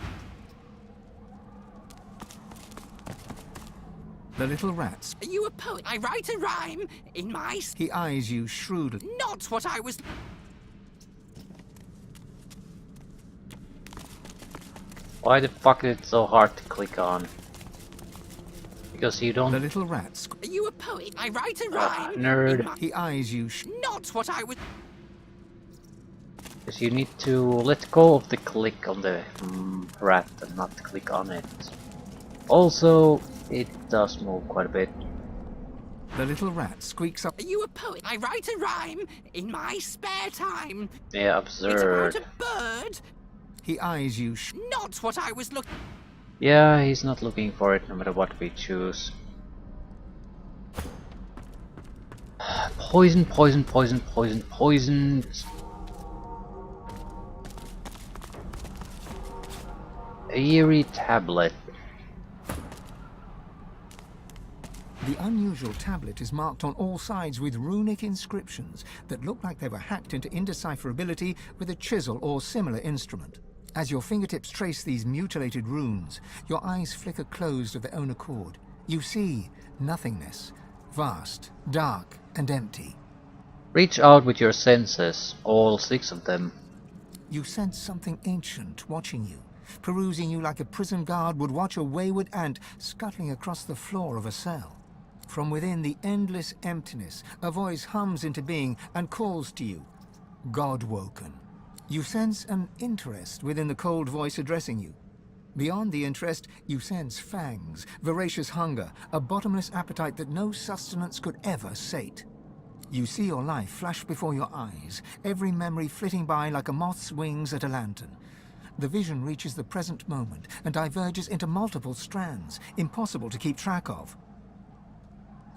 The little rat. Are you a poet? I write a rhyme in my... He eyes you shrewdly. Not what I was... Why the fuck is it so hard to click on? Because you don't... The little rat. Are you a poet? I write a rhyme. Nerd. in my- He eyes you. Not what I was... Because you need to let go of the click on the rat and not click on it. Also, it does move quite a bit. The little rat squeaks up. Are you a poet? I write a rhyme in my spare time. Yeah, It's absurd. about a bird. He eyes you. Not what I was looking... Yeah, he's not looking for it no matter what we choose. Poison, poison, poison, poison, poison. Eerie tablet. The unusual tablet is marked on all sides with runic inscriptions that look like they were hacked into indecipherability with a chisel or similar instrument. As your fingertips trace these mutilated runes, your eyes flicker closed of their own accord. You see nothingness, vast, dark, and empty. Reach out with your senses, all 6 of them. You sense something ancient watching you, perusing you like a prison guard would watch a wayward ant scuttling across the floor of a cell. From within the endless emptiness, a voice hums into being and calls to you, God-woken. You sense an interest within the cold voice addressing you. Beyond the interest, you sense fangs, voracious hunger, a bottomless appetite that no sustenance could ever sate. You see your life flash before your eyes, every memory flitting by like a moth's wings at a lantern. The vision reaches the present moment and diverges into multiple strands, impossible to keep track of.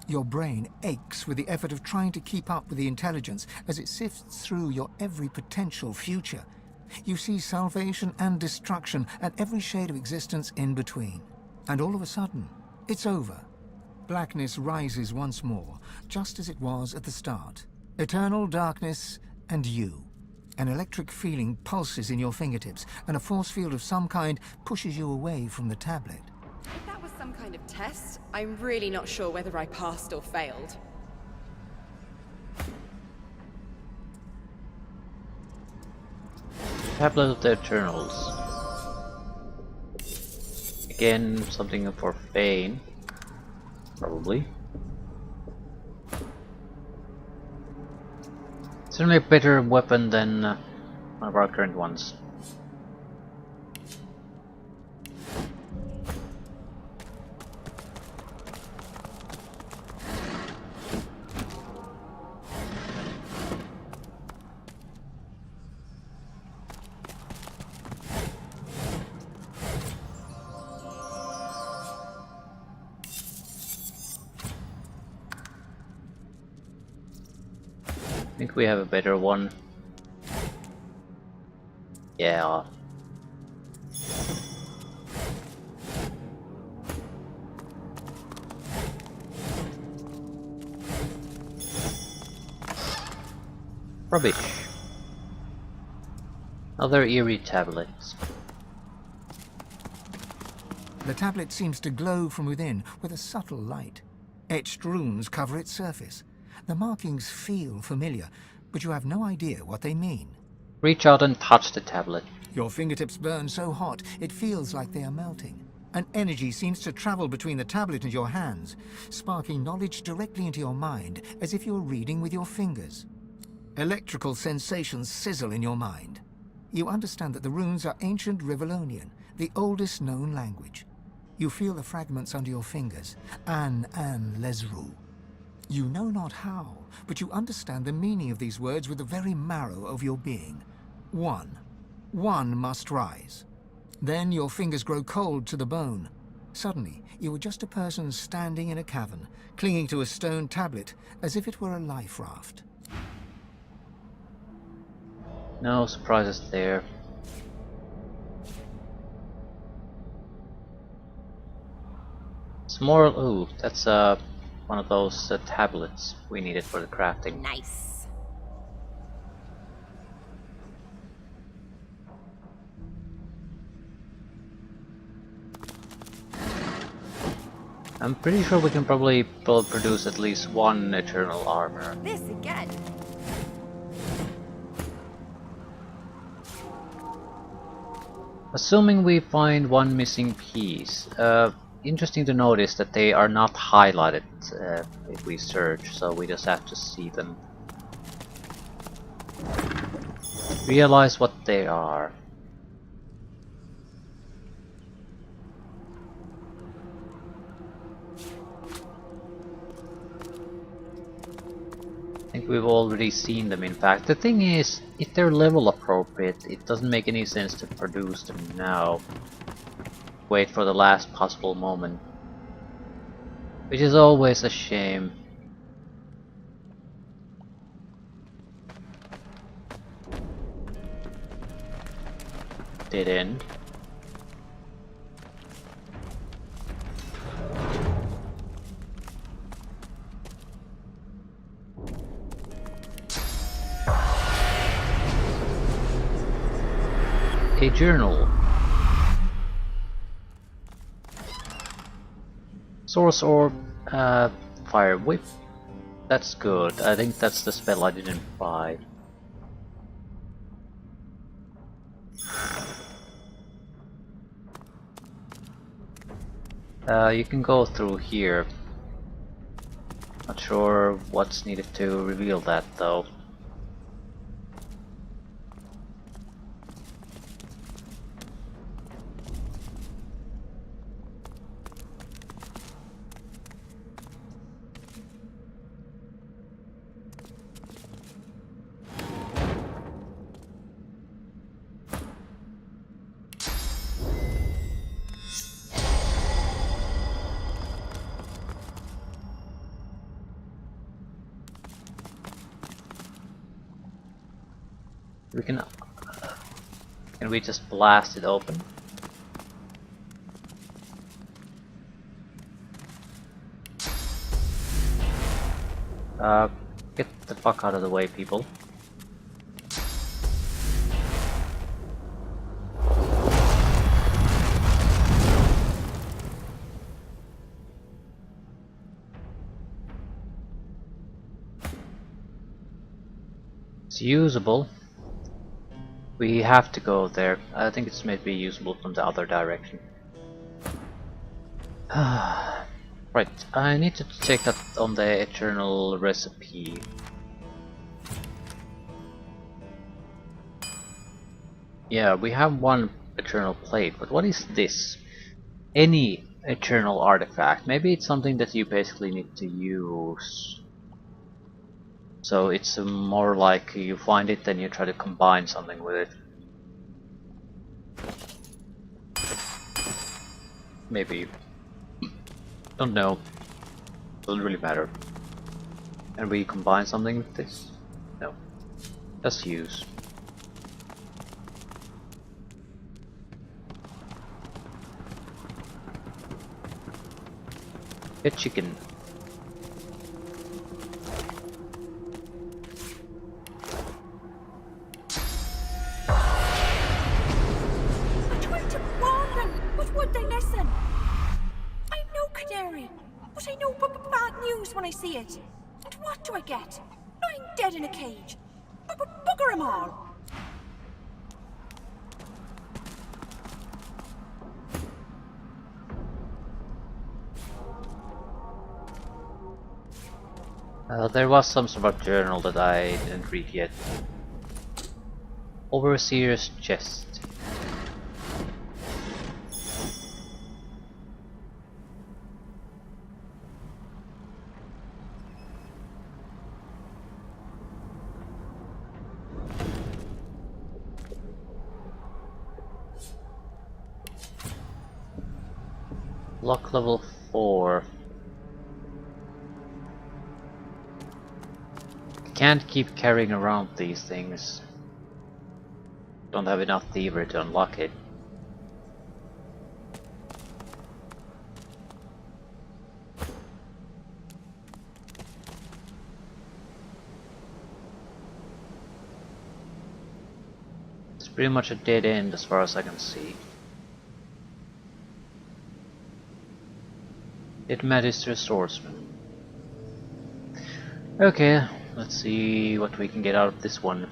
Your brain aches with the effort of trying to keep up with the intelligence as it sifts through your every potential future. You see salvation and destruction and every shade of existence in between. And all of a sudden, it's over. Blackness rises once more, just as it was at the start. Eternal darkness and you. An electric feeling pulses in your fingertips, and a force field of some kind pushes you away from the tablet. If that was some kind of test, I'm really not sure whether I passed or failed. Tablet of the Eternals. Again, something for Fane. Probably. Certainly a better weapon than one of our current ones. I think we have a better one. Yeah. Rubbish. Other eerie tablets. The tablet seems to glow from within with a subtle light. Etched runes cover its surface. The markings feel familiar, but you have no idea what they mean. Reach out and touch the tablet. Your fingertips burn so hot, it feels like they are melting. An energy seems to travel between the tablet and your hands, sparking knowledge directly into your mind, as if you're reading with your fingers. Electrical sensations sizzle in your mind. You understand that the runes are ancient Rivellonian, the oldest known language. You feel the fragments under your fingers, An Lesru. You know not how, but you understand the meaning of these words with the very marrow of your being. One must rise. Then your fingers grow cold to the bone. Suddenly, you are just a person standing in a cavern, clinging to a stone tablet, as if it were a life raft. No surprises there. It's more. Ooh, that's one of those tablets we needed for the crafting. Nice. I'm pretty sure we can probably produce at least one eternal armor. This again. Assuming we find one missing piece, interesting to notice that they are not highlighted if we search, so we just have to see them. Realize what they are. I think we've already seen them, in fact. The thing is, if they're level appropriate, it doesn't make any sense to produce them now. Wait for the last possible moment. Which is always a shame. Dead end. A journal. Source orb, fire whip. That's good. I think that's the spell I didn't buy. You can go through here. Not sure what's needed to reveal that though. We can we just blast it open? Get the fuck out of the way, people. It's usable. We have to go there. I think it's maybe usable from the other direction. Right, I need to check that on the eternal recipe. Yeah, we have one eternal plate, but what is this? Any eternal artifact. Maybe it's something that you basically need to use. So it's more like you find it, then you try to combine something with it. Maybe. Don't know. Doesn't really matter. And we combine something with this? No. Just use. A chicken. I tried to warn them, but would they listen? I'm no canary, but I know bad news when I see it. And what do I get? Lying dead in a cage. Bugger 'em all. There was some sort of journal that I didn't read yet. Overseer's chest. Lock level 4. Can't keep carrying around these things. Don't have enough thievery to unlock it. It's pretty much a dead end as far as I can see. It magisters swordsman. Okay, let's see what we can get out of this one.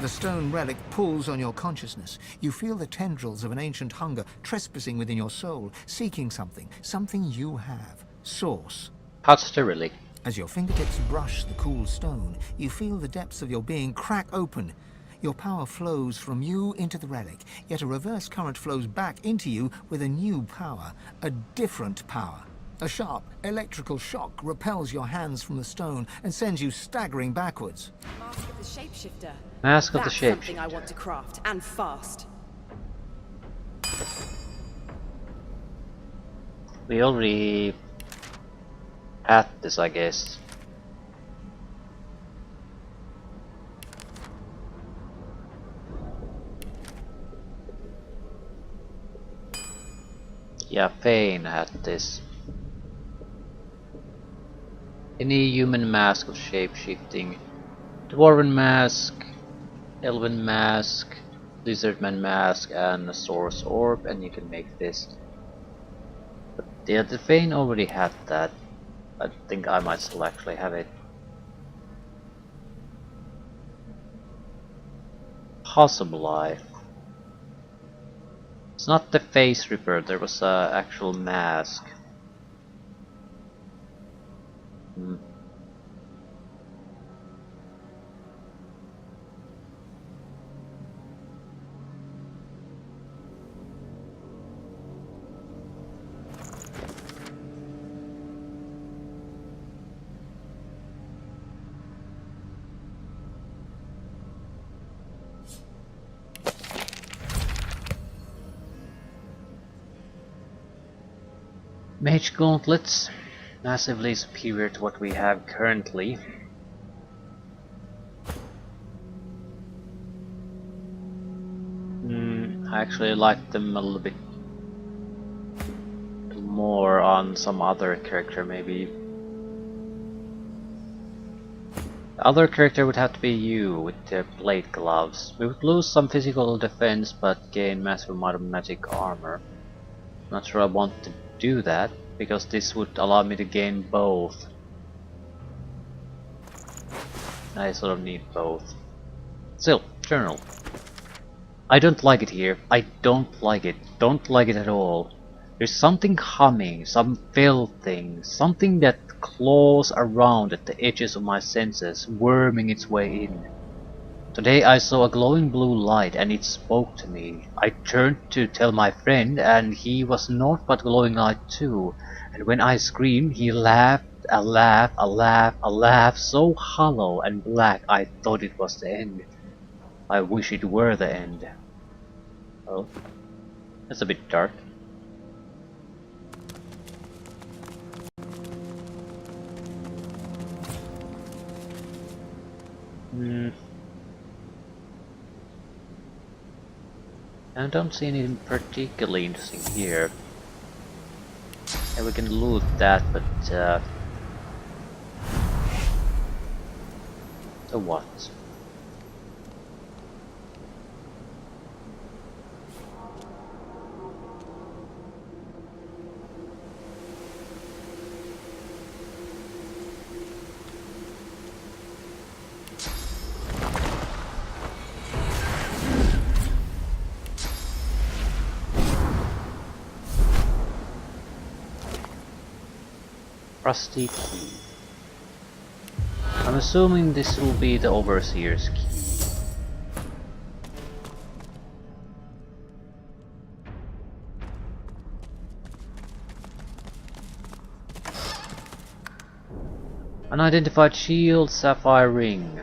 The stone relic pulls on your consciousness. You feel the tendrils of an ancient hunger trespassing within your soul, seeking something, something you have. Source. Touch the relic. As your fingertips brush the cool stone, you feel the depths of your being crack open. Your power flows from you into the relic, yet a reverse current flows back into you with a new power, a different power. A sharp electrical shock repels your hands from the stone and sends you staggering backwards. Mask of the Shapeshifter. Mask of the That's Shapeshifter. something I want to craft, and fast. We already had this, I guess. Yeah, Fane had this. Any human mask of shape-shifting. Dwarven mask, Elven mask, Lizardman mask, and a Source Orb, and you can make this. But yeah, the Fane already had that. I think I might still actually have it. Possibly. It's not the face ripper, there was a actual mask. Mage gauntlets, massively superior to what we have currently. I actually like them a little bit more on some other character, maybe. The other character would have to be you with the blade gloves. We would lose some physical defense but gain massive amount of magic armor. Not sure I want to do that, because this would allow me to gain both. I sort of need both. Still, journal. I don't like it here. I don't like it. Don't like it at all. There's something humming, some filth thing, something that claws around at the edges of my senses, worming its way in. Today I saw a glowing blue light and it spoke to me. I turned to tell my friend and he was naught but glowing light too. And when I screamed he laughed, a laugh, a laugh, a laugh so hollow and black I thought it was the end. I wish it were the end. Oh, that's a bit dark. I don't see anything particularly interesting here. And we can loot that, but so what? Rusty key. I'm assuming this will be the Overseer's key. Unidentified shield, sapphire ring.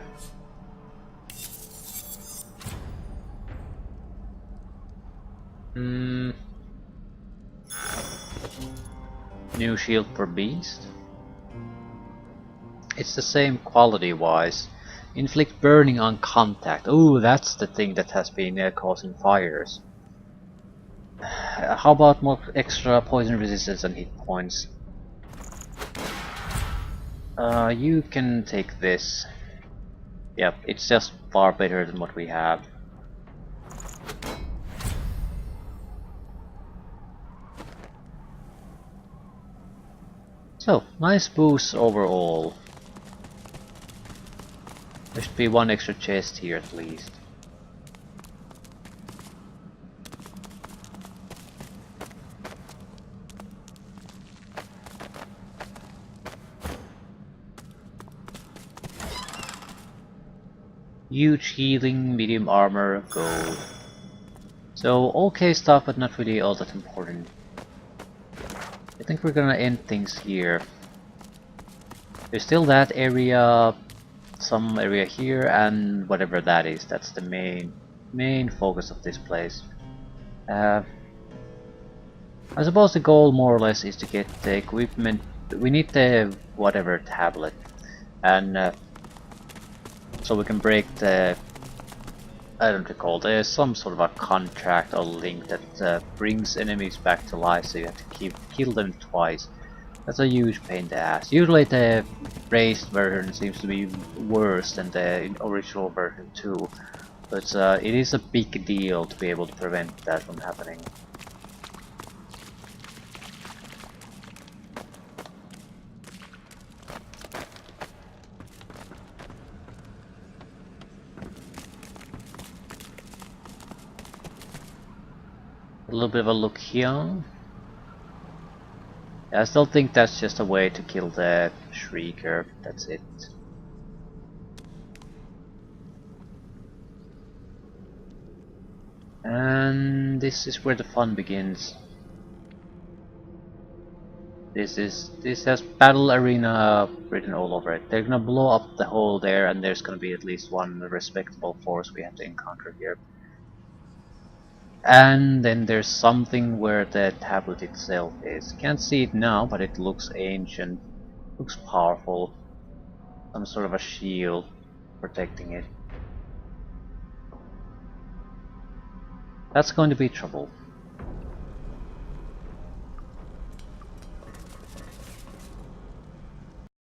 New shield for beast. It's the same quality wise. Inflict burning on contact. Oh, that's the thing that has been causing fires. How about more extra poison resistance and hit points? You can take this. Yep, it's just far better than what we have. So, nice boost overall. There should be one extra chest here at least. Huge healing, medium armor, gold. So okay stuff, but not really all that important. I think we're gonna end things here. There's still that area, some area here, and whatever that is. That's the main focus of this place. I suppose the goal more or less is to get the equipment. We need the whatever tablet, and so we can break the, I don't recall, there's some sort of a contract or link that brings enemies back to life, so you have to kill them twice. That's a huge pain in the ass. Usually the raised version seems to be worse than the original version too, but it is a big deal to be able to prevent that from happening. A little bit of a look here. I still think that's just a way to kill the Shrieker, that's it. And this is where the fun begins. This has Battle Arena written all over it. They're gonna blow up the hole there, and there's gonna be at least one respectable force we have to encounter here. And then there's something where the tablet itself is. Can't see it now, but it looks ancient, looks powerful. Some sort of a shield protecting it. That's going to be trouble.